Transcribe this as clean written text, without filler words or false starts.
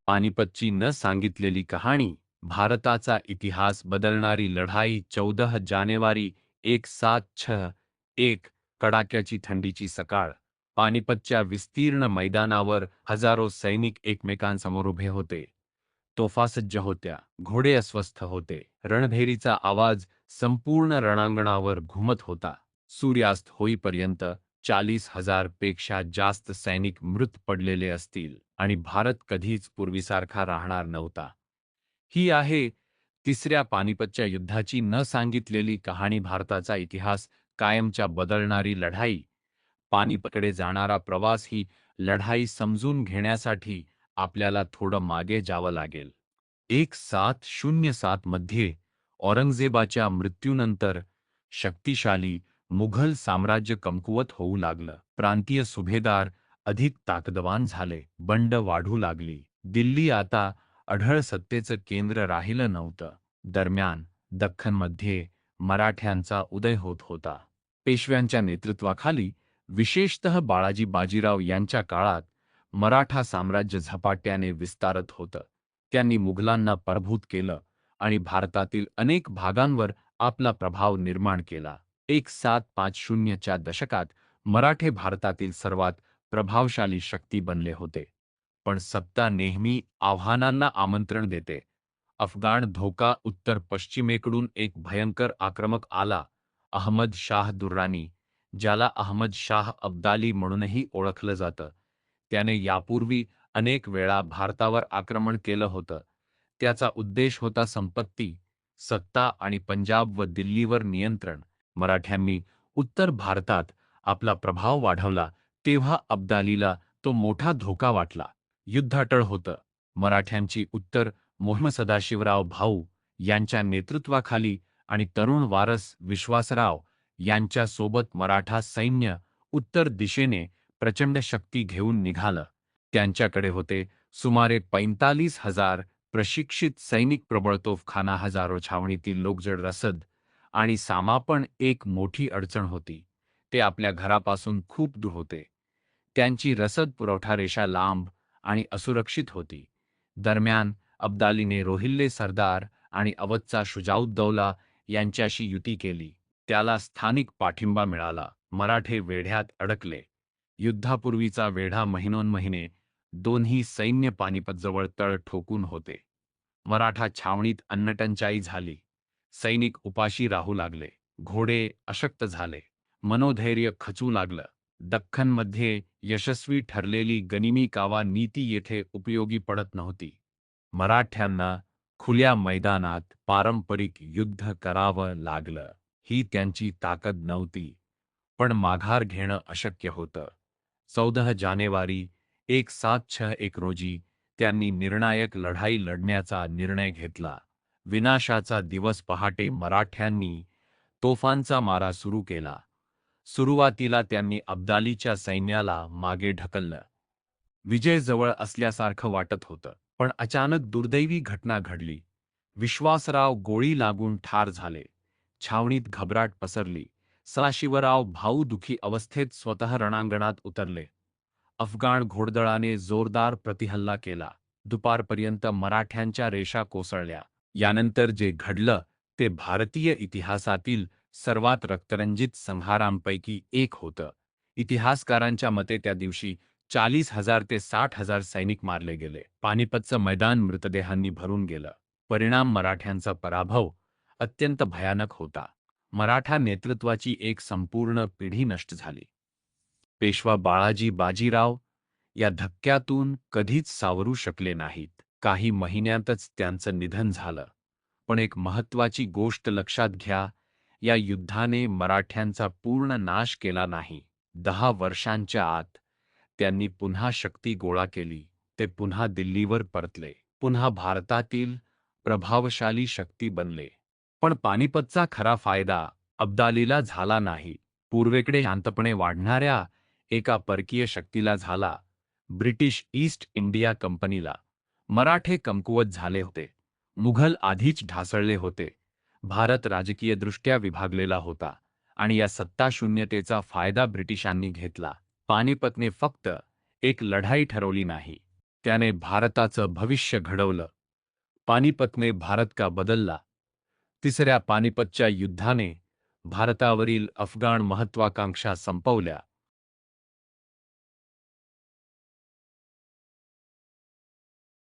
पानिपतची न सांगितलेली कहाणी, भारताचा इतिहास बदलणारी लढाई 14 जानेवारी 1761. कडाक्याची थंडीची सकाळ. पानिपतच्या विस्तीर्ण मैदानावर हजारो सैनिक एकमेकांसमोर उभे होते. तोफा सज्ज होत्या, घोडे अस्वस्थ होते. रणभेरीचा आवाज संपूर्ण रणांगणावर घुमत होता. सूर्यास्त होईपर्यंत 40,000 पेक्षा जास्त सैनिक मृत पडलेले असतील आणि भारत कधीच पूर्वीसारखा राहणार नव्हता. ही आहे तिसऱ्या पानिपतच्या युद्धाची न सांगितलेली कहाणी, भारताचा इतिहास कायमच्या बदलणारी लढाई. पानिपतकडे जाणारा प्रवास, ही लढाई समजून घेण्यासाठी आपल्याला थोडं मागे जावं लागेल. 1707 मध्ये औरंगजेबाच्या मृत्यूनंतर शक्तिशाली मुघल साम्राज्य कमकुवत होऊ लागलं. प्रांतीय सुभेदार अधिक ताकदवान झाले. बंड वाढू लागली. दिल्ली आता अढळ सत्तेचं केंद्र राहिलं नव्हतं. दरम्यान दख्खनमध्ये मराठ्यांचा उदय होत होता. पेशव्यांच्या नेतृत्वाखाली, विशेषतः बाळाजी बाजीराव यांच्या काळात, मराठा साम्राज्य झपाट्याने विस्तारत होतं. त्यांनी मुघलांना पराभूत केलं आणि भारतातील अनेक भागांवर आपला प्रभाव निर्माण केला. 1750 च्या दशकात मराठे भारतातील सर्वात प्रभावशाली शक्ती बनले होते. पण सत्ता नेहमी आव्हानांना आमंत्रण देते. अफगाण धोका उत्तर पश्चिमेकडून एक भयंकर आक्रमक आला. अहमद शाह दुर्रानी, ज्याला अहमद शाह अब्दाली म्हणूनही ओळखलं जातं, त्याने यापूर्वी अनेक वेळा भारतावर आक्रमण केलं होतं. त्याचा उद्देश होता संपत्ती, सत्ता आणि पंजाब व दिल्लीवर नियंत्रण. मराठ्यांनी उत्तर भारतात आपला प्रभाव वाढवला तेव्हा अब्दालीला तो मोठा धोका वाटला. युद्ध अटळ होतं. मराठ्यांची उत्तर मोहीम सदाशिवराव भाऊ यांच्या नेतृत्वाखाली आणि तरुण वारस विश्वासराव यांच्या सोबत मराठा सैन्य उत्तर दिशेने प्रचंड शक्ती घेऊन निघालं. त्यांच्याकडे होते सुमारे 45,000 प्रशिक्षित सैनिक, प्रबळ तोफखाना, हजारो छावणीतील लोकजड रसद आणि सामा. पण एक मोठी अडचण होती. ते आपल्या घरापासून खूप दूर होते. त्यांची रसद पुरवठा रेषा लांब आणि असुरक्षित होती. दरम्यान अब्दालीने रोहिल्ले सरदार आणि अवधचा शुजाउद्दौला यांच्याशी युती केली. त्याला स्थानिक पाठिंबा मिळाला. मराठे वेढ्यात अडकले. युद्धापूर्वीचा वेढा महिनोन्महिने दोन्ही सैन्य पानिपतजवळ तळ ठोकून होते. मराठा छावणीत अन्नटंचाई झाली. सैनिक उपाशी राहू लागले. घोडे अशक्त झाले. मनोधैर्य खचू लागलं. दख्खनमध्ये यशस्वी ठरलेली गनिमी कावा नीती येथे उपयोगी पडत नव्हती. मराठ्यांना खुल्या मैदानात पारंपरिक युद्ध करावं लागलं. ही त्यांची ताकद नव्हती, पण माघार घेणं अशक्य होतं. 14 जानेवारी 1761 रोजी त्यांनी निर्णायक लढाई लढण्याचा निर्णय घेतला. विनाशाचा दिवस पहाटे मराठ्यांनी तोफांचा मारा सुरू केला. सुरुवातीला त्यांनी अब्दालीच्या सैन्याला मागे ढकललं. विजय जवळ असल्यासारखं वाटत होतं. पण अचानक दुर्दैवी घटना घडली. विश्वासराव गोळी लागून ठार झाले. छावणीत घबराट पसरली. सदाशिवराव भाऊ दुःखी अवस्थेत स्वतः रणांगणात उतरले. अफगाण घोडदळाने जोरदार प्रतिहल्ला केला. दुपारपर्यंत मराठ्यांच्या रेषा कोसळल्या. यानंतर जे घडलं ते भारतीय इतिहासातील सर्वात रक्तरंजित संहारांपैकी एक होतं. इतिहासकारांच्या मते त्या दिवशी 40,000 ते 60,000 सैनिक मारले गेले. पानिपतचं मैदान मृतदेहांनी भरून गेलं. परिणाम, मराठ्यांचा पराभव अत्यंत भयानक होता. मराठा नेतृत्वाची एक संपूर्ण पिढी नष्ट झाली. पेशवा बाळाजी बाजीराव या धक्क्यातून कधीच सावरू शकले नाहीत. काही महिन्यातच त्यांचं निधन झालं. पण एक महत्त्वाची गोष्ट लक्षात घ्या, या युद्धाने मराठ्यांचा पूर्ण नाश केला नाही. 10 वर्षांच्या आत त्यांनी पुन्हा शक्ती गोळा केली. ते पुन्हा दिल्लीवर परतले. पुन्हा भारतातील प्रभावशाली शक्ती बनले. पण पानिपतचा खरा फायदा अब्दालीला झाला नाही. पूर्वेकडे शांतपणे वाढणाऱ्या एका परकीय शक्तीला झाला, ब्रिटिश ईस्ट इंडिया कंपनीला. मराठे कमकुवत झाले होते. मुघल आधीच ढासळले होते. भारत राजकीयदृष्ट्या विभागलेला होता आणि या सत्ताशून्यतेचा फायदा ब्रिटिशांनी घेतला. पानिपतने फक्त एक लढाई ठरवली नाही, त्याने भारताचं भविष्य घडवलं. पानिपतने भारत का बदलला. तिसऱ्या पानिपतच्या युद्धाने भारतावरील अफगाण महत्वाकांक्षा संपवल्या.